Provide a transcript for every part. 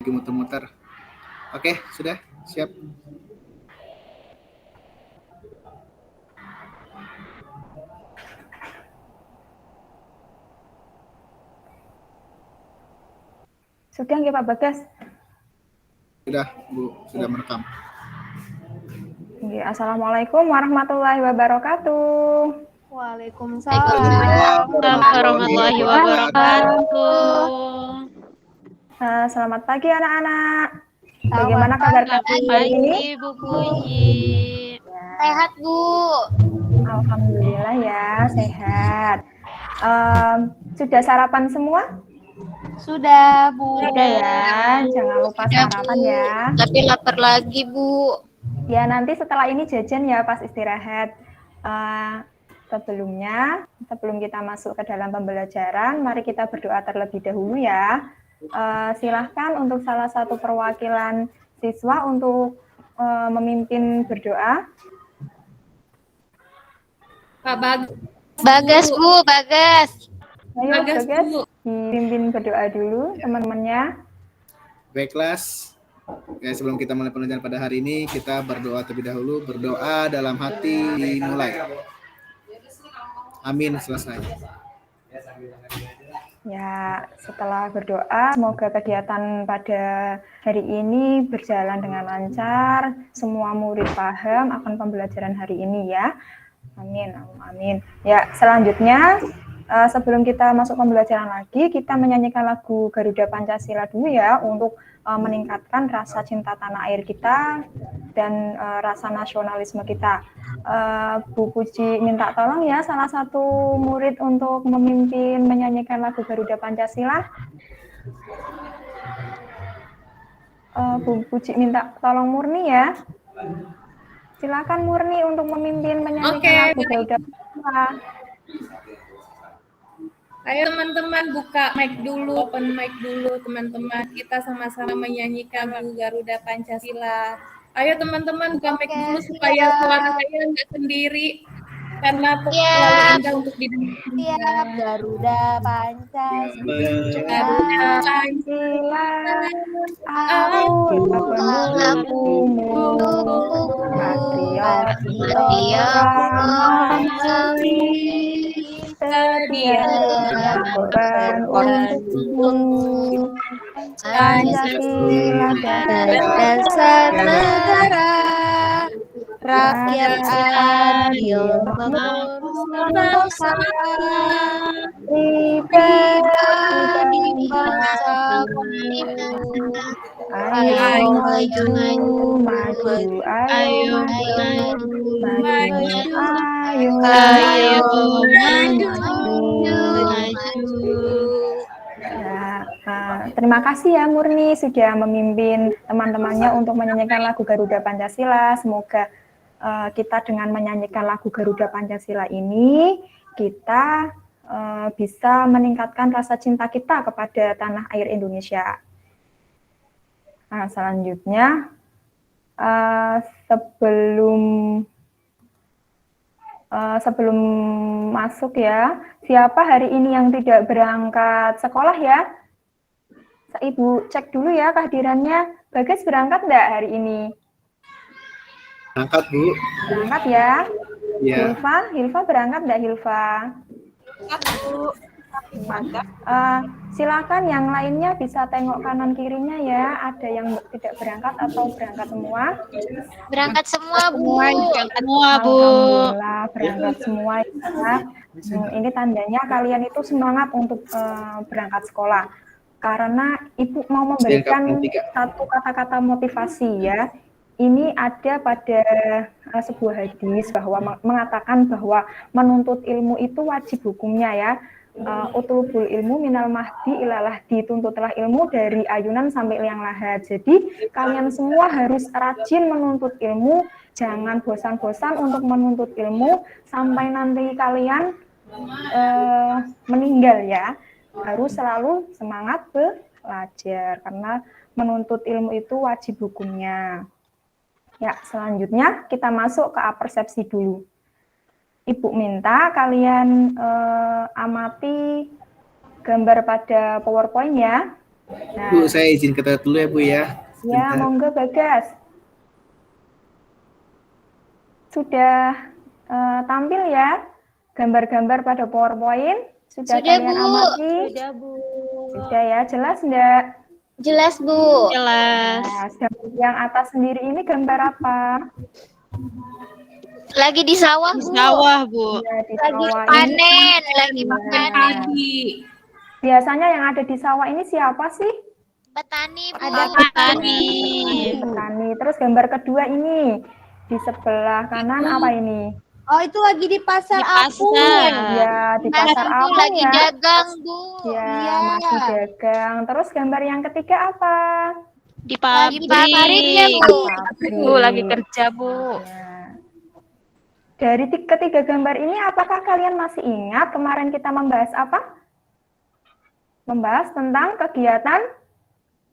lagi muter-muter. Oke, sudah siap. Sudah nggih Pak Bagas? Sudah, Bu, sudah merekam. Assalamualaikum warahmatullahi wabarakatuh. Waalaikumsalam warahmatullahi wabarakatuh. Selamat pagi anak-anak. Bagaimana kabar kalian hari ini? Bu Puji. Sehat, Bu. Alhamdulillah ya, sehat. Sudah sarapan semua? Sudah, Bu. Sudah ya, jangan lupa sarapan ya. Tapi lapar lagi, Bu. Ya, nanti setelah ini jajan ya pas istirahat. Sebelum kita masuk ke dalam pembelajaran, mari kita berdoa terlebih dahulu ya. Silahkan untuk salah satu perwakilan siswa untuk memimpin berdoa. Pak Bagas, Bu, Bagas. Ayo, Bagas, dipimpin berdoa dulu teman-temannya. Baik, kelas. Ya, sebelum kita mulai pelajaran pada hari ini, kita berdoa terlebih dahulu. Berdoa dalam hati dimulai. Amin, selesai. Ya, setelah berdoa, semoga kegiatan pada hari ini berjalan dengan lancar. Semua murid paham akan pembelajaran hari ini ya. Amin, amin. Ya, selanjutnya sebelum kita masuk pembelajaran lagi, kita menyanyikan lagu Garuda Pancasila dulu ya untuk meningkatkan rasa cinta tanah air kita dan rasa nasionalisme kita. Bu Puji minta tolong ya salah satu murid untuk memimpin menyanyikan lagu Garuda Pancasila. Bu Puji minta tolong Murni ya. Silakan Murni untuk memimpin menyanyikan lagu Garuda Pancasila. Ayo teman-teman buka mic dulu, open mic dulu teman-teman. Kita sama-sama menyanyikan lagu Garuda Pancasila. Ayo teman-teman buka mic dulu supaya suara kalian nggak sendiri. Karena terlalu indah untuk didengar. Siap, Garuda Pancasila. Garuda Pancasila. Setia berkorban untukmu, Pancasila dasar negara, rakyat adil makmur, pribadi bangsaku. Ayo maju, maju, ayo maju. Terima kasih ya Murni sudah memimpin teman-temannya untuk menyanyikan lagu Garuda Pancasila. Semoga kita dengan menyanyikan lagu Garuda Pancasila ini kita bisa meningkatkan rasa cinta kita kepada tanah air Indonesia. Nah, selanjutnya sebelum masuk ya, siapa hari ini yang tidak berangkat sekolah ya? Ibu cek dulu ya kehadirannya. Bagas berangkat enggak hari ini? Berangkat, Bu. Berangkat ya? Ya. Hilfa berangkat enggak Hilfa? Bu. Silakan yang lainnya bisa tengok kanan kirinya ya. Ada yang tidak berangkat atau berangkat semua? Berangkat semua, Bu. Berangkat semua, Bu. Alhamdulillah berangkat semua ya. Ini tandanya kalian itu semangat untuk berangkat sekolah. Karena Ibu mau memberikan satu kata-kata motivasi ya. Ini ada pada sebuah hadis bahwa mengatakan bahwa menuntut ilmu itu wajib hukumnya ya. Utlubul ilmu minal mahdi ilalah, dituntutlah ilmu dari ayunan sampai liang lahat. Jadi kalian semua harus rajin menuntut ilmu, jangan bosan-bosan untuk menuntut ilmu sampai nanti kalian meninggal ya. Harus selalu semangat belajar karena menuntut ilmu itu wajib hukumnya. Ya, selanjutnya kita masuk ke apersepsi dulu. Ibu minta kalian amati gambar pada PowerPoint ya. Nah, Bu, saya izin ke toilet dulu ya Bu ya. ya Sebentar. monggo Bagas. Sudah tampil ya gambar-gambar pada PowerPoint? Sudah Sudah, kalian Bu. amati? Sudah, Bu. Sudah ya, jelas enggak? Jelas, Bu. Jelas. Nah, gambar yang atas sendiri ini gambar apa? Lagi di sawah, Di Bu. sawah, Bu. Ya, di Lagi sawah ini. panen, lagi Iya. panen. Pagi. Biasanya yang ada di sawah ini siapa sih? Petani, Bu. Ada Petani. Petani. Terus gambar kedua ini di sebelah kanan apa ini? Oh, itu lagi di pasar Di apung. pasar. Ya, di Mas pasar Bu apung lagi ya. dagang, Bu. Ya, Iya. masih dagang. Terus gambar yang ketiga apa? Di Lagi pabrik ya, pabrik. Bu. Bu, lagi kerja, Bu. Ya. Dari ketiga gambar ini, apakah kalian masih ingat kemarin kita membahas apa? Membahas tentang kegiatan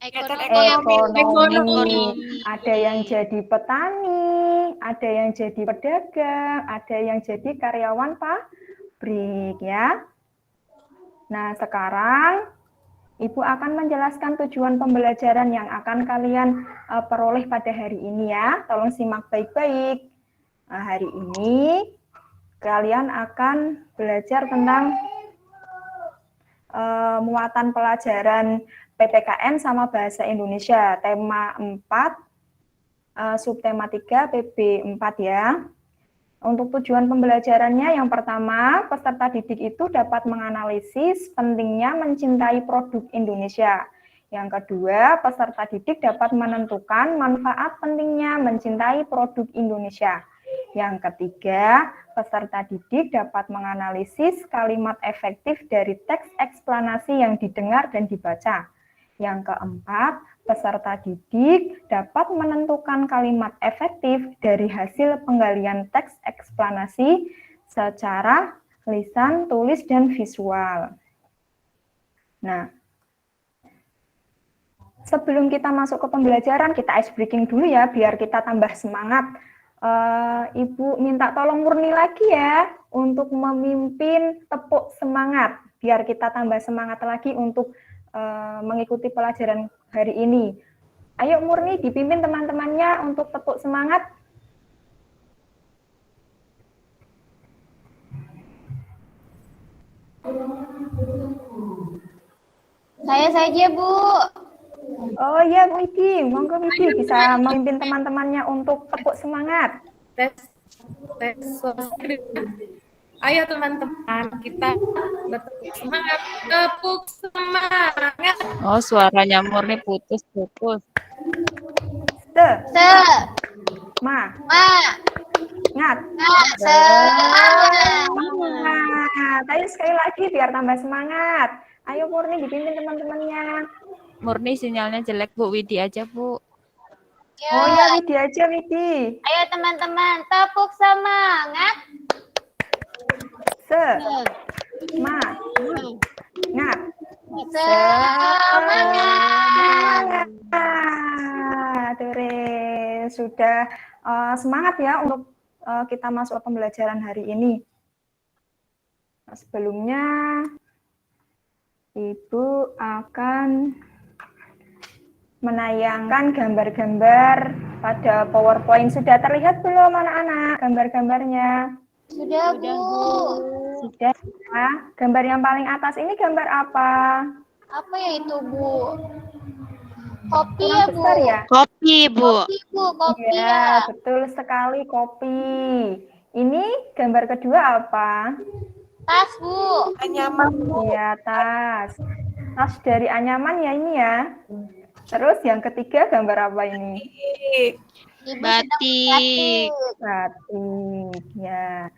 ekonomi. Ada yang jadi petani, ada yang jadi pedagang, ada yang jadi karyawan pabrik ya. Nah, sekarang Ibu akan menjelaskan tujuan pembelajaran yang akan kalian peroleh pada hari ini ya. Tolong simak baik-baik. Nah, hari ini kalian akan belajar tentang muatan pelajaran PPKN sama Bahasa Indonesia, tema 4, subtema 3, PB 4 ya. Untuk tujuan pembelajarannya, yang pertama, peserta didik itu dapat menganalisis pentingnya mencintai produk Indonesia. Yang kedua, peserta didik dapat menentukan manfaat pentingnya mencintai produk Indonesia. Yang ketiga, peserta didik dapat menganalisis kalimat efektif dari teks eksplanasi yang didengar dan dibaca. Yang keempat, peserta didik dapat menentukan kalimat efektif dari hasil penggalian teks eksplanasi secara lisan, tulis, dan visual. Nah, sebelum kita masuk ke pembelajaran, kita ice breaking dulu ya, biar kita tambah semangat. Ibu minta tolong Murni lagi ya, untuk memimpin tepuk semangat, biar kita tambah semangat lagi untuk mengikuti pelajaran hari ini. Ayo Murni dipimpin teman-temannya untuk tepuk semangat. Saya saja, Bu. Oh iya Widi, monggo Widi bisa memimpin teman-temannya untuk tepuk semangat. Tes ayo teman-teman, kita bertepuk semangat. Tepuk semangat. Oh, suaranya Murni putus-putus. Se, Ma, ma, ngat. semangat. Semangat. Ayo sekali lagi biar tambah semangat. Ayo Murni dipimpin teman-temannya. Murni sinyalnya jelek, Bu. Widi aja, Bu. Oh ya Widi aja Widi. Ayo teman-teman, tepuk semangat. Semangat. Semangat. Ture, sudah semangat ya untuk kita masuk ke pembelajaran hari ini. Nah, sebelumnya Ibu akan menayangkan gambar-gambar pada PowerPoint. Sudah terlihat belum anak-anak gambar-gambarnya? Sudah, Bu. Sudah ya. Gambar yang paling atas ini gambar apa? Apa ya itu, Bu? Kopi Kurang ya, Bu. besar ya? Kopi, Bu. Kopi, Bu. Kopi Ya, ya. betul sekali kopi. Ini gambar kedua apa? Tas, Bu. Iya, tas. Tas dari Anyaman ya ini ya. Terus yang ketiga gambar apa ini? Ibu Batik. Batik. Ya.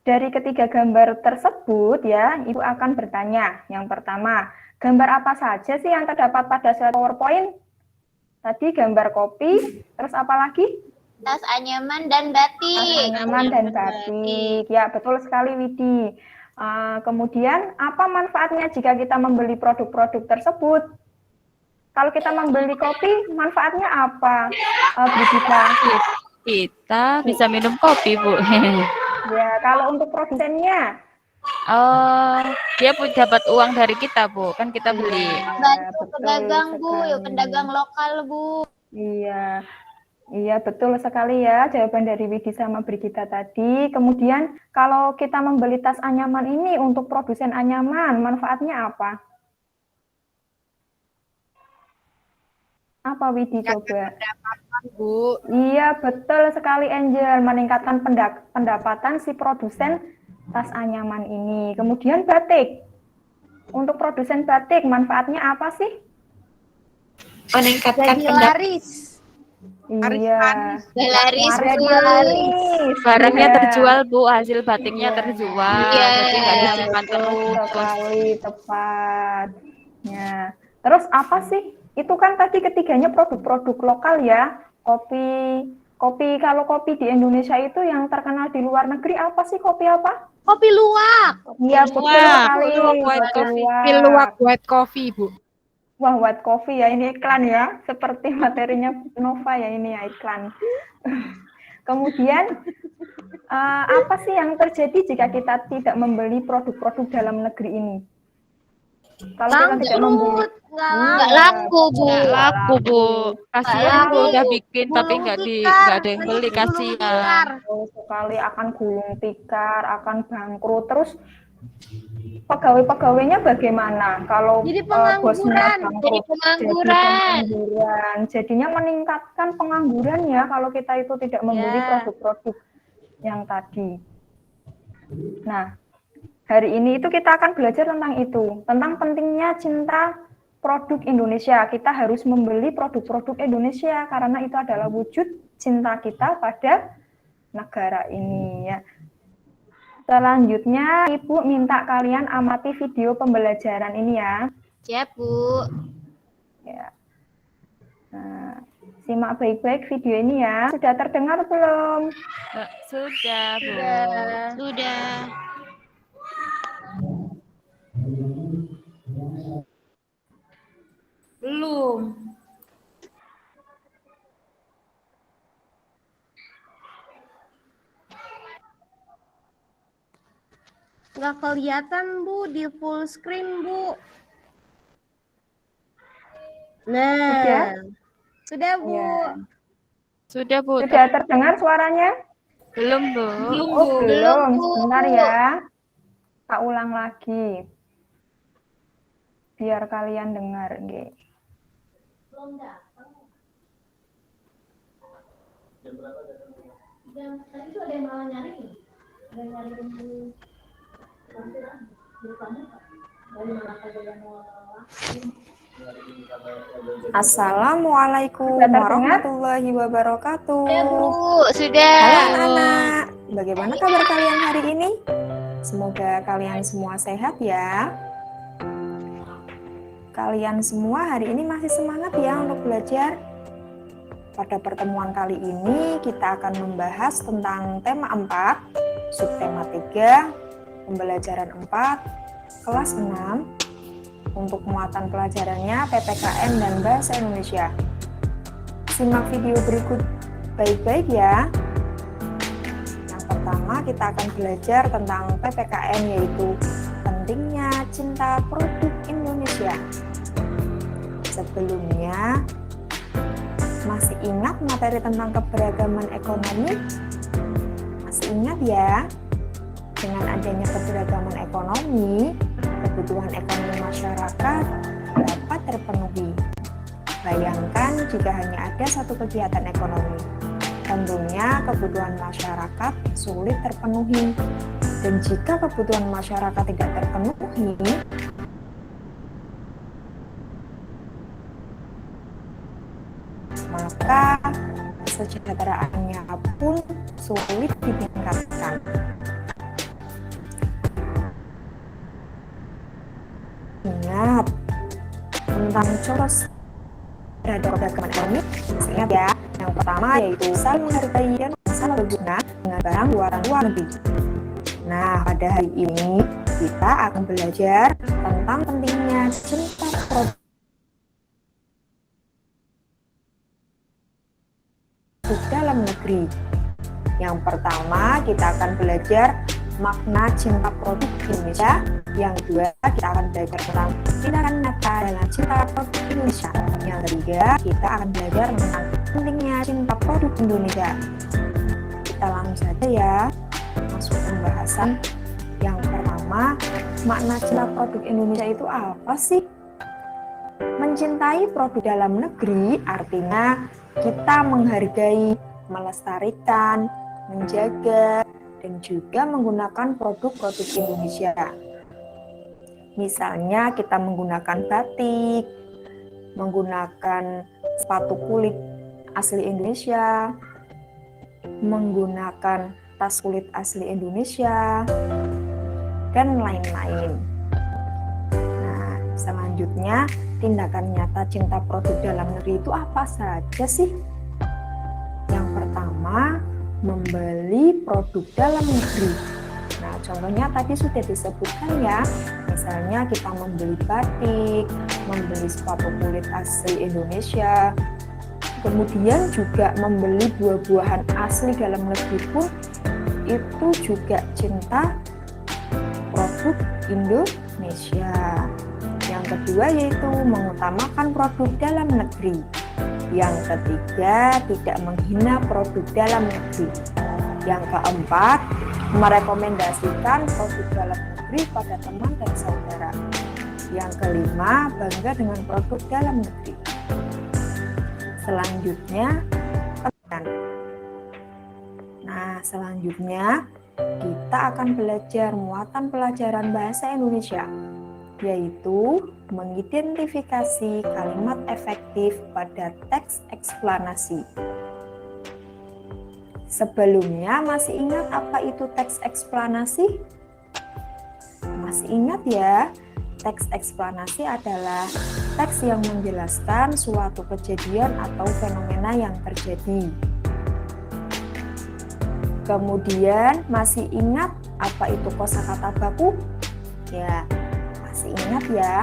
Dari ketiga gambar tersebut ya, Ibu akan bertanya. Yang pertama, gambar apa saja sih yang terdapat pada slide PowerPoint? Tadi gambar kopi, terus apa lagi? Tas anyaman dan batik. Anyaman dan batik. Ya, betul sekali Widi. Kemudian, apa manfaatnya jika kita membeli produk-produk tersebut? Kalau kita membeli kopi, manfaatnya apa? Brigita? Kita bisa minum kopi, Bu. Ya, kalau untuk produsennya, Oh, dia pun dapat uang dari kita, Bu. Kan kita beli. Bantu betul pedagang, Bu. Yuk, sekali. pedagang lokal, Bu. Iya, iya betul sekali ya jawaban dari Widi sama Brigita tadi. Kemudian kalau kita membeli tas anyaman ini untuk produsen anyaman, manfaatnya apa? Apa Widi coba? Bu. Iya betul sekali Angel, meningkatkan pendapatan si produsen tas anyaman ini. Kemudian batik. Untuk produsen batik manfaatnya apa sih? Meningkatkan Jadi laris. Iya. Laris, Bu. Laris. Barangnya Iya. terjual, Bu. Hasil batiknya Iya. terjual. Iya. Jadi nggak disimpan Betul terus. sekali, tepat. Ya. Terus apa sih? Itu kan tadi ketiganya produk-produk lokal ya. Kalau kopi di Indonesia itu yang terkenal di luar negeri apa sih? Kopi apa? Kopi luwak. Iya betul luwak. sekali. White Kopi coffee. Luwak white coffee, Bu. Wah, white coffee ya, ini iklan ya. Seperti materinya Nova ya, ini ya iklan. Kemudian, apa sih yang terjadi jika kita tidak membeli produk-produk dalam negeri ini? Kalau kita tidak membeli, Nggak laku, Bu. Nggak laku, Bu. Kasihan, Bu. Udah bikin tapi Gulung nggak tikar. ada yang beli. Gulung Kasihan. tikar. betul sekali akan gulung tikar, akan bangkrut. Terus pegawai-pegawainya bagaimana? Kalau Jadi bosnya pengangguran. bangkrut, Jadi pengangguran. pengangguran. Jadinya meningkatkan pengangguran ya kalau kita itu tidak membeli Ya. produk-produk yang tadi. Nah, hari ini itu kita akan belajar tentang itu, tentang pentingnya cinta produk Indonesia. Kita harus membeli produk-produk Indonesia karena itu adalah wujud cinta kita pada negara ini ya. Selanjutnya, Ibu minta kalian amati video pembelajaran ini ya. Siap, Bu. Ya. Nah, simak baik-baik video ini ya. Sudah terdengar belum? Sudah, Bu. Sudah. Belum. Nggak kelihatan, Bu, di full screen, Bu. Nah. Sudah? Sudah, Bu. Ya. Sudah, Bu. Sudah terdengar suaranya? Belum, Bu. Belum, Oh, Bu. belum. Bu. Sebentar ya. Tak ulang lagi. Biar kalian dengar. Nggih. Assalamualaikum Sudah terdengar? warahmatullahi wabarakatuh. Sudah, Bu. Sudah. Halo anak-anak, bagaimana kabar kalian hari ini? Semoga kalian semua sehat ya. Kalian semua hari ini masih semangat ya untuk belajar? Pada pertemuan kali ini kita akan membahas tentang tema 4, subtema 3, pembelajaran 4, kelas 6, untuk muatan pelajarannya PPKN dan Bahasa Indonesia. Simak video berikut baik-baik ya. Yang pertama kita akan belajar tentang PPKN, yaitu pentingnya cinta produk Indonesia. Sebelumnya, masih ingat materi tentang keberagaman ekonomi? Masih ingat ya? Dengan adanya keberagaman ekonomi, kebutuhan ekonomi masyarakat dapat terpenuhi. Bayangkan jika hanya ada satu kegiatan ekonomi, tentunya kebutuhan masyarakat sulit terpenuhi. Dan jika kebutuhan masyarakat tidak terpenuhi, maka kesejahteraannya pun sulit ditingkatkan. Ingat tentang coros terhadap keberagaman ekonomi. Ingat ya, yang pertama yaitu saling menghargai dan saling berguna dengan barang buatan luar negeri. Nah, pada hari ini kita akan belajar tentang pentingnya cinta produk dalam negeri. Yang pertama kita akan belajar makna cinta produk Indonesia. Yang kedua, kita akan belajar tentang tindakan nyata dalam cinta produk Indonesia. Yang ketiga, kita akan belajar tentang pentingnya cinta produk Indonesia. Kita langsung saja ya, masuk pembahasan. Yang pertama, makna cinta produk Indonesia itu apa sih? Mencintai produk dalam negeri artinya kita menghargai, melestarikan, menjaga, dan juga menggunakan produk-produk Indonesia. Misalnya kita menggunakan batik, menggunakan sepatu kulit asli Indonesia, menggunakan tas kulit asli Indonesia, dan lain-lain. Nah, selanjutnya, tindakan nyata cinta produk dalam negeri itu apa saja sih? Yang pertama, membeli produk dalam negeri. Nah, contohnya tadi sudah disebutkan ya, misalnya kita membeli batik, membeli sepatu kulit asli Indonesia, kemudian juga membeli buah-buahan asli dalam negeri pun itu juga cinta produk Indonesia. Yang kedua yaitu mengutamakan produk dalam negeri. Yang ketiga, tidak menghina produk dalam negeri. Yang keempat, merekomendasikan produk dalam negeri pada teman dan saudara. Yang kelima, bangga dengan produk dalam negeri. Selanjutnya, selanjutnya kita akan belajar muatan pelajaran bahasa Indonesia, yaitu mengidentifikasi kalimat efektif pada teks eksplanasi. Sebelumnya masih ingat apa itu teks eksplanasi? Masih ingat ya? Teks eksplanasi adalah teks yang menjelaskan suatu kejadian atau fenomena yang terjadi. Kemudian masih ingat apa itu kosakata baku? Ya, masih ingat ya.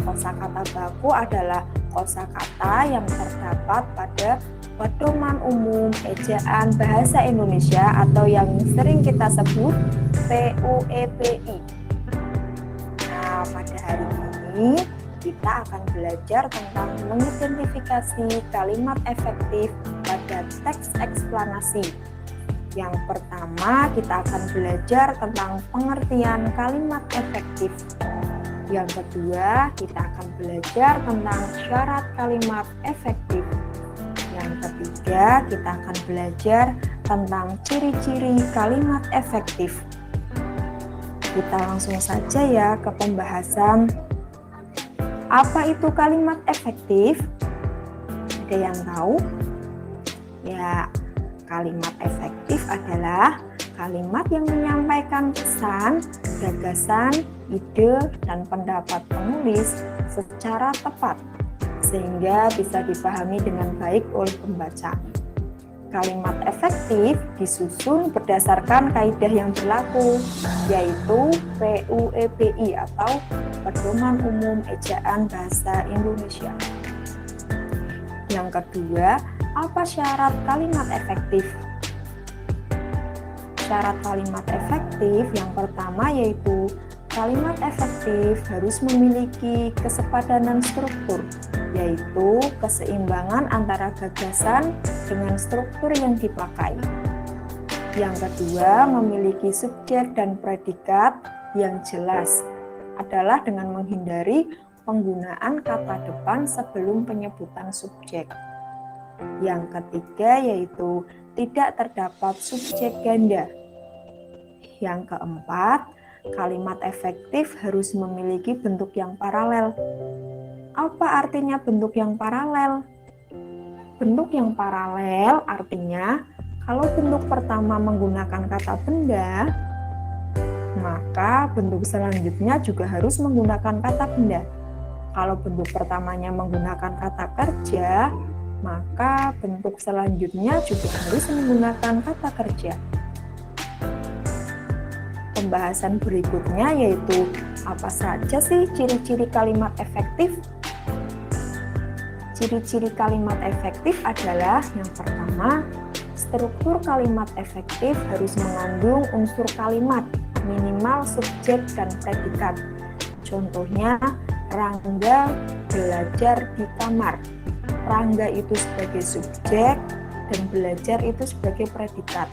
Kosakata baku adalah kosakata yang terdapat pada pedoman umum ejaan bahasa Indonesia atau yang sering kita sebut PUEPI. Nah, pada hari ini kita akan belajar tentang mengidentifikasi kalimat efektif pada teks eksplanasi. Yang pertama, kita akan belajar tentang pengertian kalimat efektif. Yang kedua, kita akan belajar tentang syarat kalimat efektif. Yang ketiga, kita akan belajar tentang ciri-ciri kalimat efektif. Kita langsung saja ya ke pembahasan. Apa itu kalimat efektif? Ada yang tahu? Ya, kalimat efektif adalah kalimat yang menyampaikan pesan, gagasan, ide, dan pendapat penulis secara tepat, sehingga bisa dipahami dengan baik oleh pembaca. Kalimat efektif disusun berdasarkan kaidah yang berlaku, yaitu PUEPI atau Pedoman Umum Ejaan Bahasa Indonesia. Yang kedua, apa syarat kalimat efektif? Syarat kalimat efektif yang pertama yaitu kalimat efektif harus memiliki kesepadanan struktur, yaitu keseimbangan antara gagasan dengan struktur yang dipakai. Yang kedua, memiliki subjek dan predikat yang jelas, adalah dengan menghindari penggunaan kata depan sebelum penyebutan subjek. Yang ketiga yaitu tidak terdapat subjek ganda. Yang keempat, kalimat efektif harus memiliki bentuk yang paralel. Apa artinya bentuk yang paralel? Bentuk yang paralel artinya kalau bentuk pertama menggunakan kata benda, maka bentuk selanjutnya juga harus menggunakan kata benda. Kalau bentuk pertamanya menggunakan kata kerja, maka bentuk selanjutnya juga harus menggunakan kata kerja. Pembahasan berikutnya yaitu apa saja sih ciri-ciri kalimat efektif? Ciri-ciri kalimat efektif adalah yang pertama, struktur kalimat efektif harus mengandung unsur kalimat minimal subjek dan predikat. Contohnya, Rangga belajar di kamar. Rangga itu sebagai subjek dan belajar itu sebagai predikat.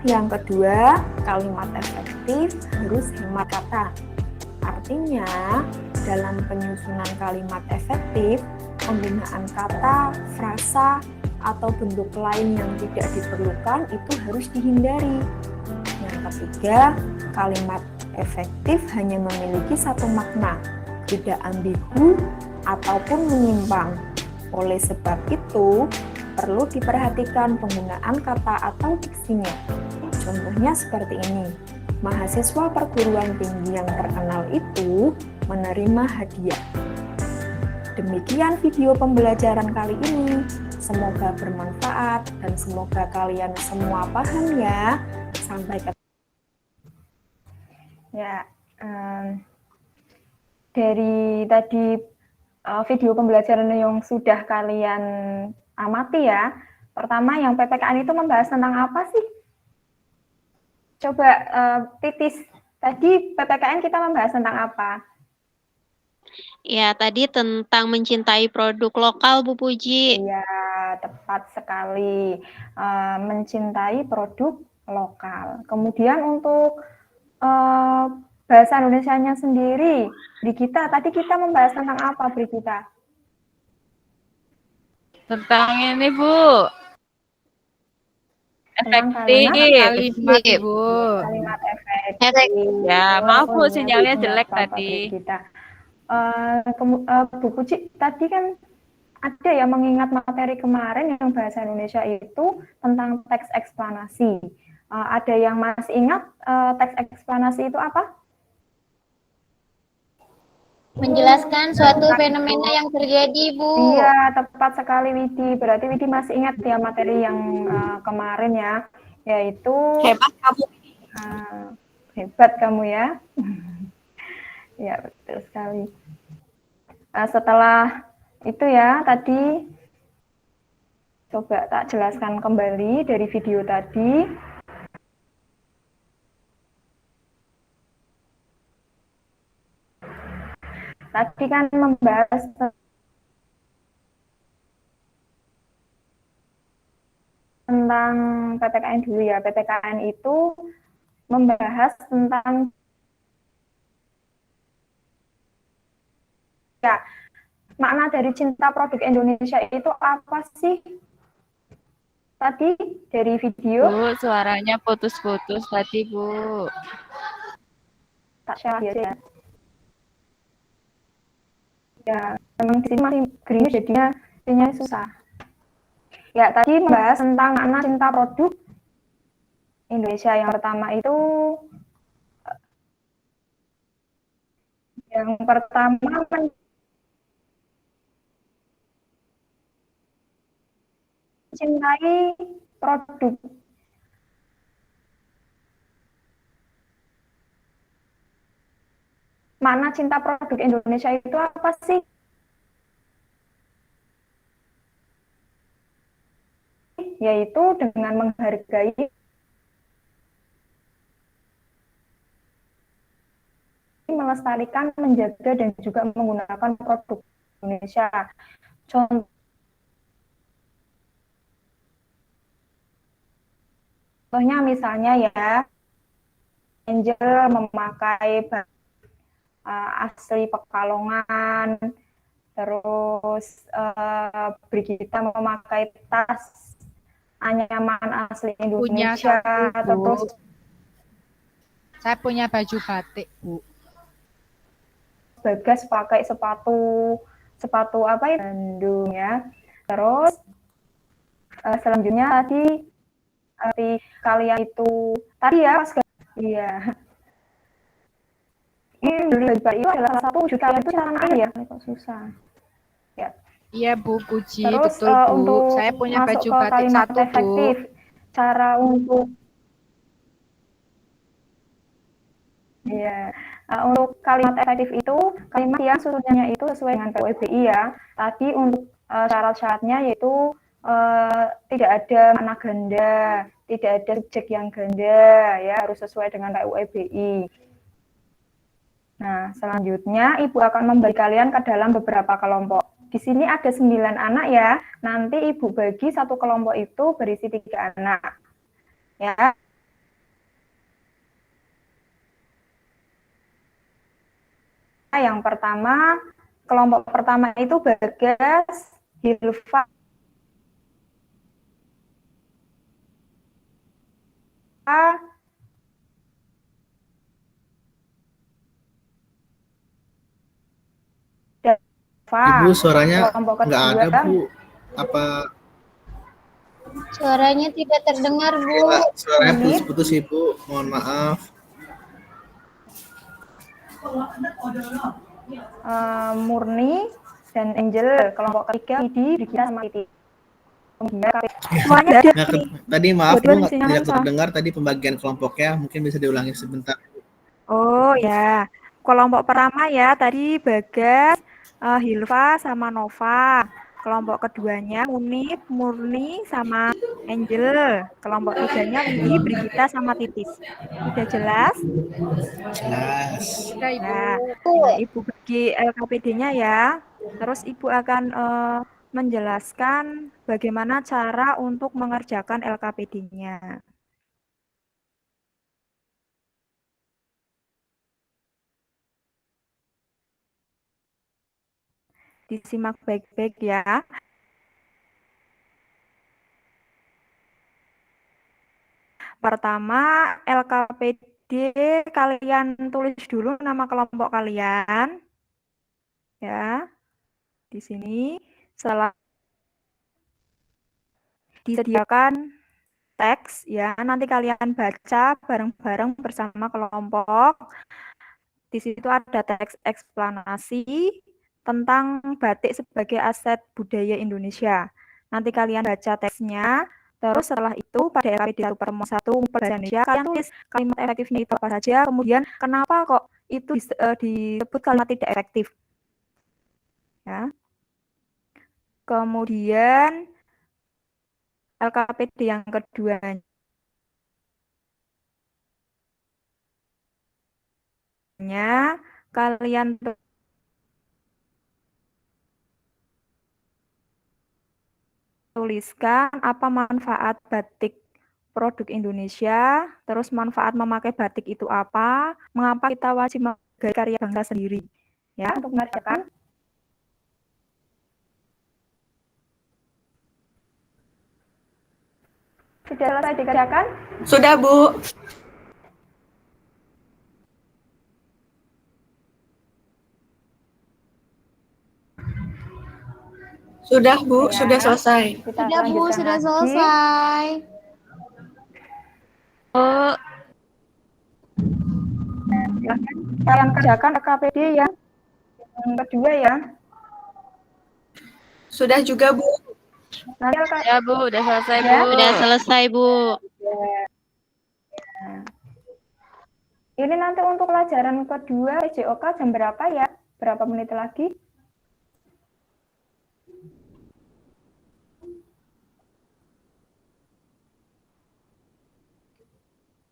Yang kedua, kalimat efektif harus hemat kata. Artinya, dalam penyusunan kalimat efektif, penggunaan kata, frasa, atau bentuk lain yang tidak diperlukan itu harus dihindari. Yang ketiga, kalimat efektif hanya memiliki satu makna, tidak ambigu ataupun menyimpang. Oleh sebab itu, perlu diperhatikan penggunaan kata atau diksinya. Contohnya seperti ini. Mahasiswa perguruan tinggi yang terkenal itu menerima hadiah. Demikian video pembelajaran kali ini. Semoga bermanfaat dan semoga kalian semua paham ya. Sampai ketemu. Ya, dari tadi video pembelajaran yang sudah kalian amati ya. Pertama, yang PPKN itu membahas tentang apa sih? Coba Titis, tadi PPKN kita membahas tentang apa? Ya, tadi tentang mencintai produk lokal, Bu Puji. Iya, tepat sekali. Mencintai produk lokal. Kemudian untuk bahasa Indonesianya sendiri, Brigita, tadi kita membahas tentang apa, Brigita? Tentang ini, Bu. Efektif. Kalimat, Bu. Kalimat efektif. Ya, maaf Bu, Walaupun sinyalnya tidak jelek apa-apa, tadi. Brigita. Bu Puji, tadi kan ada ya mengingat materi kemarin yang bahasa Indonesia itu tentang teks eksplanasi. Ada yang masih ingat teks eksplanasi itu apa? Menjelaskan suatu fenomena yang terjadi, Bu. Iya, tepat sekali Widi. Berarti Widi masih ingat ya materi yang kemarin ya, yaitu Hebat kamu. hebat kamu ya. Ya, betul sekali. Setelah itu ya, tadi coba tak jelaskan kembali dari video tadi. Tadi kan membahas tentang PPKN dulu ya. PPKN itu membahas tentang ya, makna dari cinta produk Indonesia itu apa sih? Tadi dari video Bu, suaranya putus-putus tadi, Bu. tak salah ya. Ya, memang di sini masih gerimis jadinya sinyalnya susah. Ya, tadi membahas tentang makna cinta produk Indonesia. Yang pertama itu mencintai produk. Makna cinta produk Indonesia itu apa sih? Yaitu dengan menghargai melestarikan, menjaga, dan juga menggunakan produk Indonesia. Contohnya misalnya ya, Angel memakai asli Pekalongan, terus Brigita memakai tas anyaman asli Indonesia, terus Saya punya baju batik, Bu. Bagas pakai sepatu apa ya, Bandung ya. Terus selanjutnya tadi kalian itu tadi ya pas iya. Ini itu adalah salah satu wujud kalian itu cara main ya, kok susah. Ya. Iya, Bu Puji, Terus betul, Bu. untuk Saya punya masuk baju ke batik kalimat satu, Bu. efektif, cara untuk untuk kalimat efektif itu kalimat yang susunannya itu sesuai dengan PUBI ya. Tadi untuk syarat-syaratnya yaitu tidak ada makna ganda, tidak ada subjek yang ganda, ya harus sesuai dengan KUEBI. Nah, selanjutnya Ibu akan membagi kalian ke dalam beberapa kelompok. Di sini ada 9 anak ya, nanti Ibu bagi satu kelompok itu berisi 3 anak. Ya. Yang pertama, kelompok pertama itu Bagas, Hilfa, Ibu suaranya kelompok nggak kedua, ada, Bu. Apa Suaranya tidak terdengar, Bu. suaranya putus-putus, Ibu? Mohon maaf. Murni dan Angel. Kelompok ketiga Widi, Brigita sama Titi. Tadi maaf Bu, tidak terdengar tadi pembagian kelompoknya, mungkin bisa diulangi sebentar. Oh ya, kelompok pertama ya tadi Bagas, Hilfa sama Nova. Kelompok keduanya Munif, Murni sama Angel. Kelompok tiganya Widi, Brigita sama Titis. Sudah jelas? Jelas. Sudah, Ibu. Nah, Ibu bagi LKPD-nya ya. Terus Ibu akan menjelaskan bagaimana cara untuk mengerjakan LKPD-nya. Disimak baik-baik ya. Pertama, LKPD kalian tulis dulu nama kelompok kalian. Ya. Di sini setelah disediakan teks ya, nanti kalian baca bareng-bareng bersama kelompok. Di situ ada teks eksplanasi tentang batik sebagai aset budaya Indonesia. Nanti kalian baca teksnya, terus setelah itu pada LKPD 1/1 bahasa Indonesia, kalian tulis kalimat efektifnya itu apa saja, kemudian kenapa kok itu disebut kalimat tidak efektif. Ya. Kemudian LKPD yang keduanya kalian tuliskan apa manfaat batik produk Indonesia, terus manfaat memakai batik itu apa, mengapa kita wajib menghargai karya bangsa sendiri. Ya, untuk mengerjakan. Sudah selesai dikerjakan? Sudah, Bu. Sudah, Bu, Ya. sudah selesai. Kita Sudah, Bu, lanjutkan sudah lagi. selesai. Oh, Silahkan kalian kerjakan LKPD yang kedua ya. Sudah juga, Bu. Nanti ya Bu, udah selesai Bu. Udah selesai, Bu. Ini nanti untuk pelajaran kedua PJOK jam berapa ya? Berapa menit lagi?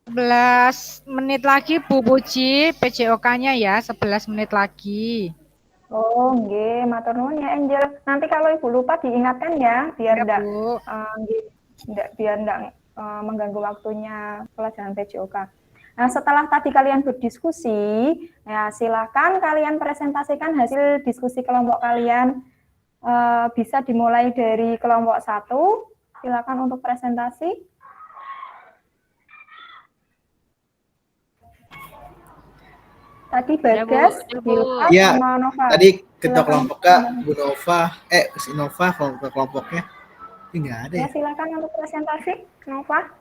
11 menit lagi Bu Puji, PJOK-nya ya, 11 menit lagi. Oh, nggih, matur nuwun ya Angel. Nanti kalau Ibu lupa diingatkan ya, biar Ya, enggak Bu. mengganggu waktunya pelajaran PJOK. Nah, setelah tadi kalian berdiskusi, ya silakan kalian presentasikan hasil diskusi kelompok kalian. Bisa dimulai dari kelompok 1. Silakan untuk presentasi. Tadi Bagas, Hilfa, Ya, sama Nova. tadi ketua Silakan. kelompoknya Bu Nova, si Nova kelompoknya. Ini nggak ada Ya, ya? silakan untuk presentasi, Nova.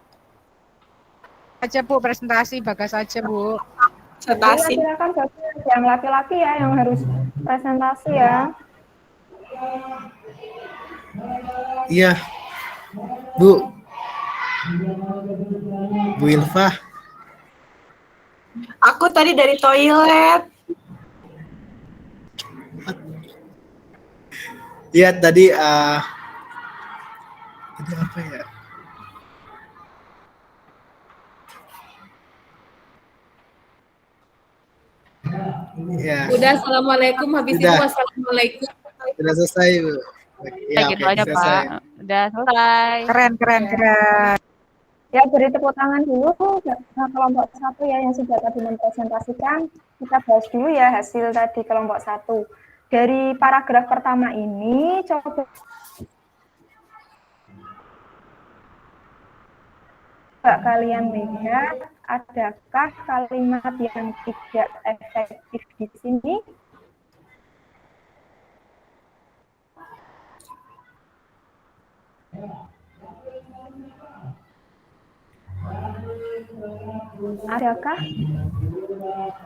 Aja Bu, presentasi Bagas aja Bu. Ya, silakan Bagas. Yang laki-laki ya, yang harus presentasi ya. Iya. Bu Ilfa. Aku tadi dari toilet. Iya, tadi apa ya? Ya, Udah, assalamualaikum. Habis itu Sudah. wassalamualaikum. sudah selesai, Bu. Ya, Gitu oke, aja, selesai. Pak. Udah selesai. Keren, keren, keren. Ya, beri tepuk tangan dulu kelompok 1 ya yang sudah tadi mempresentasikan. Kita bahas dulu ya hasil tadi kelompok 1. Dari paragraf pertama ini, coba kalian lihat, adakah kalimat yang tidak efektif di sini? Adakah?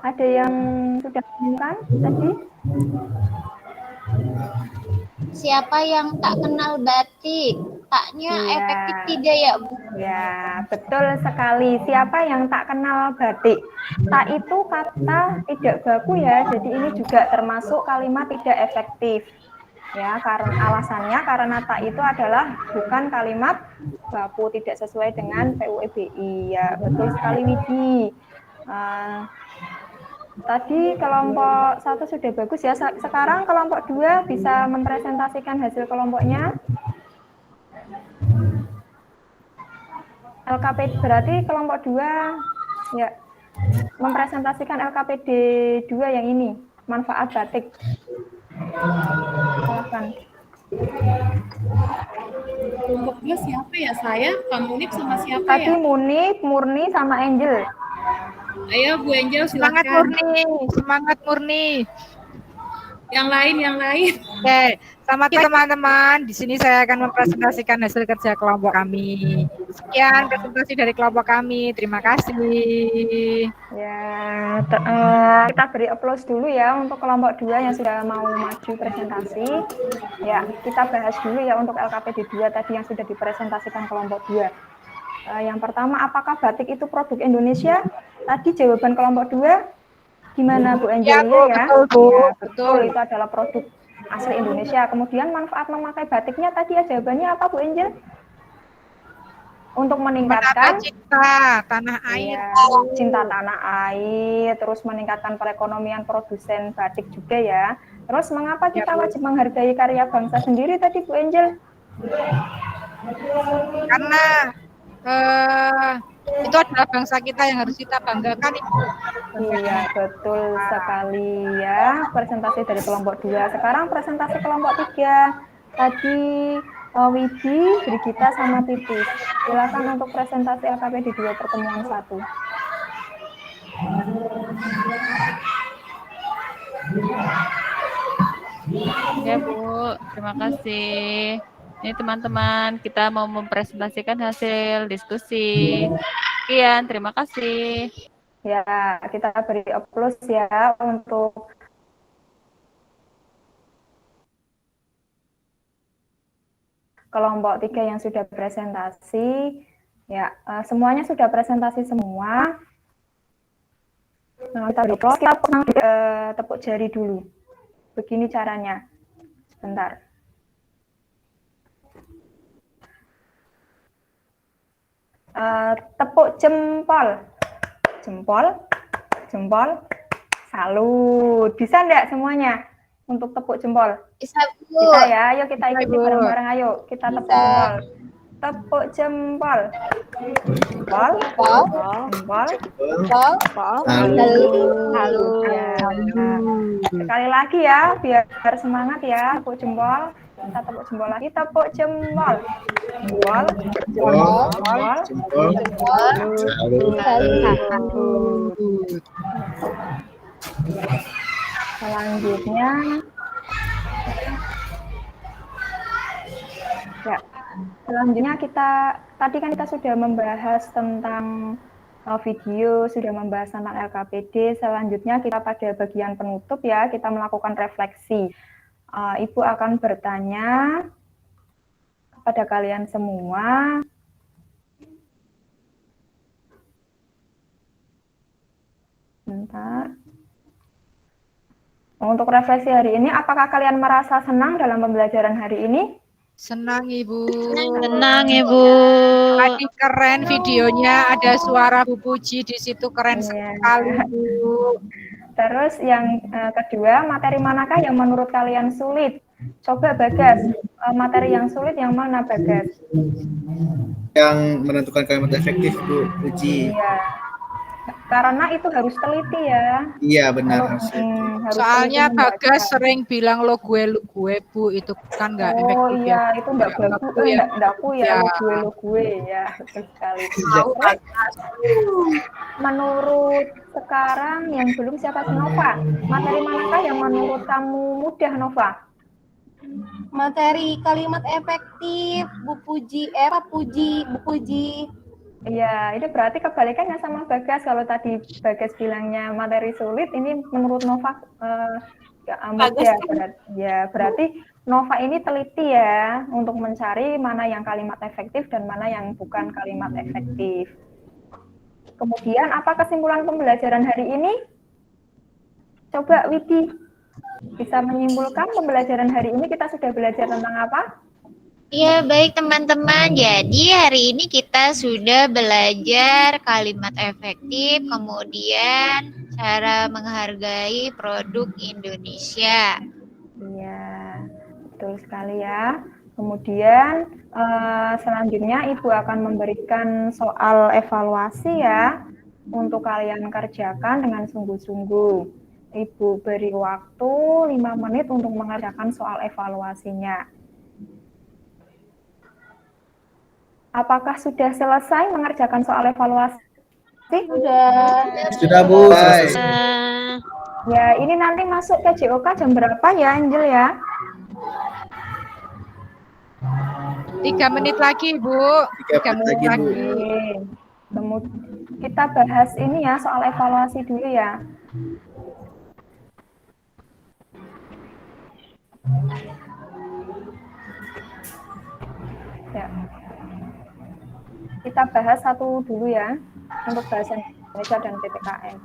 Ada yang sudah menemukan tadi? Siapa yang tak kenal batik? Taknya Iya. efektif tidak ya, Bu? Ya, betul sekali. Siapa yang tak kenal batik? Tak itu kata tidak baku ya, jadi ini juga termasuk kalimat tidak efektif. Ya, karena alasannya karena tak itu adalah bukan kalimat baku, tidak sesuai dengan PUEBI. Ya, betul sekali Widi. Tadi kelompok 1 sudah bagus ya. Sekarang kelompok 2 bisa mempresentasikan hasil kelompoknya. LKPD berarti kelompok 2 ya mempresentasikan LKPD 2 yang ini, manfaat batik. Silakan. Kelompok 2 siapa ya? Saya, Pak Munib sama siapa Tadi ya? Munib, Murni sama Angel. Ayo Bu Angel Semangat silakan. murni, semangat murni. Yang lain. Oke, selamat pagi teman-teman. Di sini saya akan mempresentasikan hasil kerja kelompok kami. Sekian presentasi dari kelompok kami. Terima kasih. Ya, kita beri applause dulu ya untuk kelompok 2 yang sudah mau maju presentasi. Ya, kita bahas dulu ya untuk LKPD 2 tadi yang sudah dipresentasikan kelompok 2. Yang pertama, apakah batik itu produk Indonesia? Tadi jawaban kelompok 2 gimana Bu Angel? Ya, Bu, ya? betul, Bu. Ya, betul, Betul. itu adalah produk asli Indonesia. Kemudian manfaat memakai batiknya tadi ya jawabannya apa Bu Angel? Untuk meningkatkan Menata cinta tanah air. ya, cinta tanah air, terus meningkatkan perekonomian produsen batik juga ya. Terus mengapa kita wajib menghargai karya bangsa sendiri tadi Bu Angel? Karena itu adalah bangsa kita yang harus kita banggakan, Ibu. Iya, betul sekali ya. Presentasi dari kelompok 2. Sekarang presentasi kelompok 3. Tadi Widi, Brigita, sama Titis. Silakan untuk presentasi LKPD 2 pertemuan 1. Ya, Bu. Terima kasih. Ini teman-teman, kita mau mempresentasikan hasil diskusi. Sekian, terima kasih. Ya, kita beri applause ya untuk kelompok 3 yang sudah presentasi. Ya, semuanya sudah presentasi semua. Nah, kita beri applause, kita tepuk jari dulu. Begini caranya. Sebentar. Tepuk jempol. Jempol. Salut. Bisa enggak semuanya untuk tepuk jempol? Bisa, Bu. Bisa ya, ayo kita ikuti Bu. bareng-bareng, ayo kita tepuk jempol. Tepuk jempol. Jempol. Salut. Ya. Sekali lagi ya, biar semangat ya, tepuk jempol. Kita tepuk jempol lagi, tepuk jempol. Jempol. Selanjutnya, ya, selanjutnya tadi kan kita sudah membahas tentang video, sudah membahas tentang LKPD. Selanjutnya kita pada bagian penutup ya, kita melakukan refleksi. Ibu akan bertanya kepada kalian semua. Bentar. Untuk refleksi hari ini, apakah kalian merasa senang dalam pembelajaran hari ini? Senang, Ibu. Tenang, Ibu. Tadi keren videonya, ada suara Bu Puji di situ, keren Iya. sekali, Bu. Terus yang kedua, materi manakah yang menurut kalian sulit? Coba Bagas, materi yang sulit yang mana Bagas? Yang menentukan kalimat efektif, Bu Puji. Iya, karena itu harus teliti ya. Iya, benar. Harus Soalnya teliti Bagas sering bilang lo gue Bu, itu kan nggak efektif. Oh iya, itu Mbak Bagus, Mbak aku ya, lo gue ya, betul sekali. Menurut sekarang yang belum siapa sih Nova? Materi manakah yang menurut kamu mudah Nova? Materi kalimat efektif, Bu Puji, Bu Puji. Iya, itu berarti kebalikannya sama Bagas. Kalau tadi Bagas bilangnya materi sulit, ini menurut Nova mudah. Berarti Nova ini teliti ya untuk mencari mana yang kalimat efektif dan mana yang bukan kalimat efektif. Kemudian apa kesimpulan pembelajaran hari ini? Coba Widi bisa menyimpulkan pembelajaran hari ini kita sudah belajar tentang apa? Ya, baik teman-teman. Jadi hari ini kita sudah belajar kalimat efektif, kemudian cara menghargai produk Indonesia. Iya, betul sekali ya. Kemudian selanjutnya Ibu akan memberikan soal evaluasi ya untuk kalian kerjakan dengan sungguh-sungguh. Ibu beri waktu 5 menit untuk mengerjakan soal evaluasinya. Apakah sudah selesai mengerjakan soal evaluasi? Sudah Bu. Ya, ini nanti masuk ke JOK jam berapa ya, Angel ya? 3 menit lagi, Bu. 3 menit lagi. Kemudian kita bahas ini ya, soal evaluasi dulu ya. Ya. Kita bahas satu dulu ya, untuk bahasa Indonesia dan PPKN.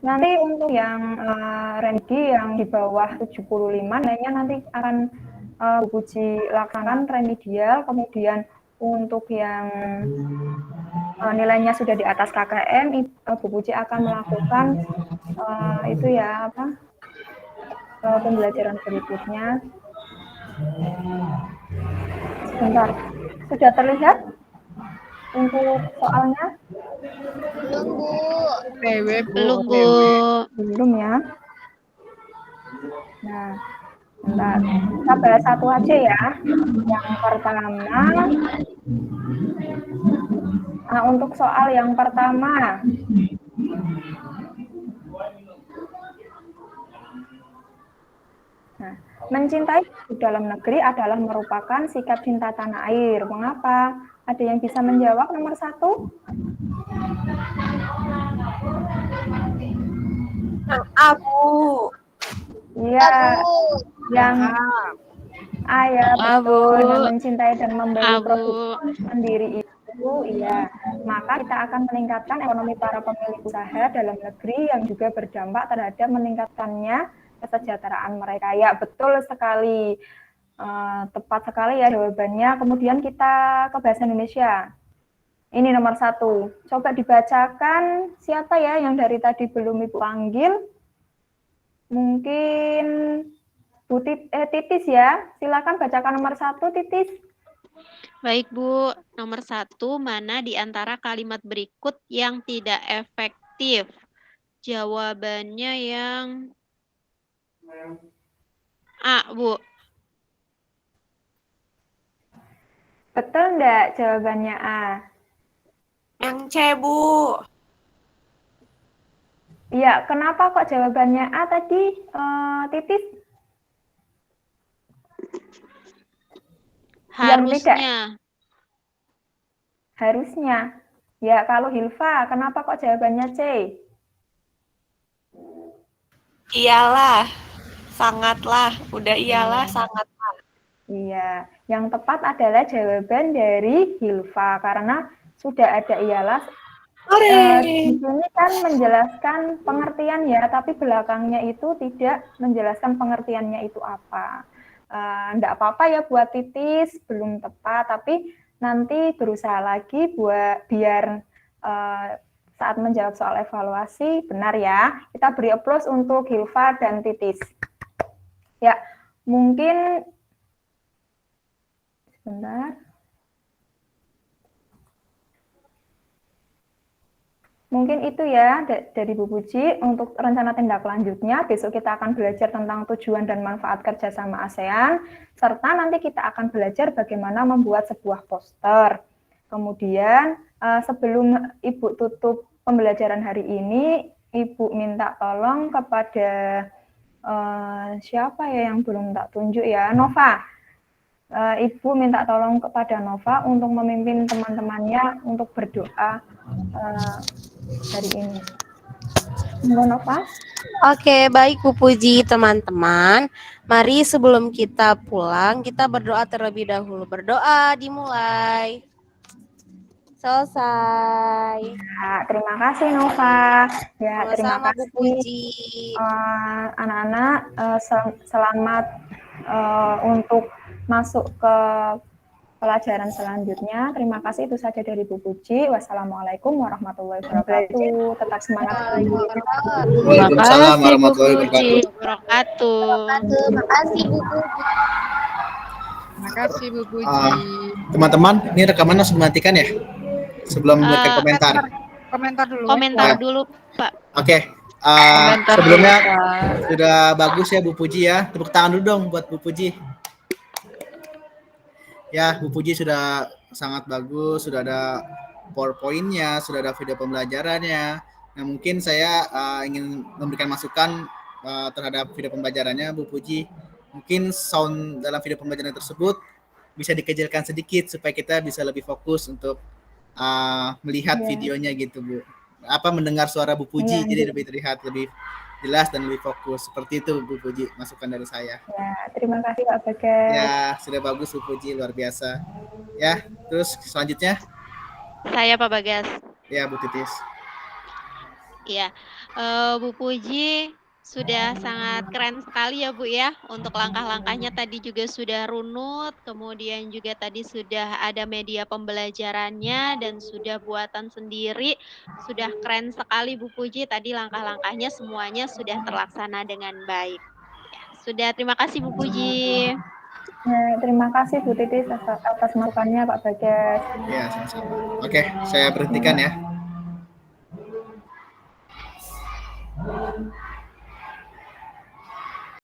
Nanti untuk yang Randy yang di bawah 75, nilainya nanti akan Bu Puji laksanakan remedial, kemudian untuk yang nilainya sudah di atas KKN, Bu Puji akan melakukan itu ya apa? Pembelajaran berikutnya. Sebentar, sudah terlihat untuk soalnya? Belum, Bu. Belum ya. Nah, bentar. Kita bahas satu aja ya. Yang pertama, untuk soal yang pertama, nah, mencintai di dalam negeri adalah merupakan sikap cinta tanah air. Mengapa? Ada yang bisa menjawab nomor 1? Abu. Iya. Yang A ya, betul. Mencintai dan membeli produk sendiri itu, iya. Maka kita akan meningkatkan ekonomi para pemilik usaha dalam negeri yang juga berdampak terhadap meningkatkannya kesejahteraan mereka. Ya, betul sekali. Tepat sekali ya jawabannya. Kemudian kita ke bahasa Indonesia. Ini nomor 1. Coba dibacakan siapa ya yang dari tadi belum Ibu panggil. Mungkin Bu Titis ya. Silakan bacakan nomor 1, Titis. Baik Bu, nomor 1, mana di antara kalimat berikut yang tidak efektif? Jawabannya yang A, Bu. Betul enggak jawabannya A? Yang C, Bu. Iya, kenapa kok jawabannya A tadi, Titis? Harusnya. Harusnya. Ya, kalau Hilfa, kenapa kok jawabannya C? Iyalah, sangatlah. Udah iyalah, sangatlah. Iya, yang tepat adalah jawaban dari Hilfa, karena sudah ada iyalah. Di sini kan menjelaskan pengertian ya, tapi belakangnya itu tidak menjelaskan pengertiannya itu apa. Enggak apa-apa ya buat Titis, belum tepat, tapi nanti berusaha lagi biar saat menjawab soal evaluasi benar ya. Kita beri applause untuk Hilfa dan Titis. Ya, mungkin sebentar. Mungkin itu ya dari Bu Puji. Untuk rencana tindak lanjutnya, besok kita akan belajar tentang tujuan dan manfaat kerjasama ASEAN, serta nanti kita akan belajar bagaimana membuat sebuah poster. Kemudian, sebelum Ibu tutup pembelajaran hari ini, Ibu minta tolong kepada siapa ya yang belum tak tunjuk ya, Nova. Ibu minta tolong kepada Nova untuk memimpin teman-temannya untuk berdoa hari ini. Nova. Oke, baik Bu Puji, teman-teman. Mari sebelum kita pulang, kita berdoa terlebih dahulu. Berdoa dimulai. Selesai. Ya, terima kasih Nova. Ya, terima Sama-sama, Bu kasih Puji. anak-anak. Selamat untuk masuk ke pelajaran selanjutnya. Terima kasih, itu saja dari Bu Puji. Wassalamualaikum warahmatullahi wabarakatuh. Tetap semangat. Waalaikumsalam warahmatullahi wabarakatuh. Terima kasih Bu Puji. Terima kasih Bu Puji. Teman-teman, ini rekaman harus dimatikan ya? Sebelum memberikan komentar. Komentar dulu. Komentar dulu, Pak. Oke. Sebelumnya sudah bagus ya Bu Puji ya. Tepuk tangan dulu dong buat Bu Puji. Ya, Bu Puji sudah sangat bagus, sudah ada PowerPoint-nya, sudah ada video pembelajarannya. Nah, mungkin saya ingin memberikan masukan terhadap video pembelajarannya, Bu Puji. Mungkin sound dalam video pembelajaran tersebut bisa dikecilkan sedikit supaya kita bisa lebih fokus untuk melihat videonya gitu, Bu. Mendengar suara Bu Puji, jadi lebih terlihat lebih jelas dan lebih fokus. Seperti itu Bu Puji, masukan dari saya. Ya, terima kasih Pak Bagas. Ya, sudah bagus Bu Puji, luar biasa. Ya, terus selanjutnya? Saya Pak Bagas. Ya, Bu Titis. Iya, Bu Puji sudah sangat keren sekali ya Bu ya. Untuk langkah-langkahnya tadi juga sudah runut, kemudian juga tadi sudah ada media pembelajarannya dan sudah buatan sendiri. Sudah keren sekali Bu Puji, tadi langkah-langkahnya semuanya sudah terlaksana dengan baik. Ya, sudah, terima kasih Bu Puji. Ya, terima kasih Bu Titis atas masukannya Pak Bagas. Ya, sama-sama. Oke, saya berhentikan ya.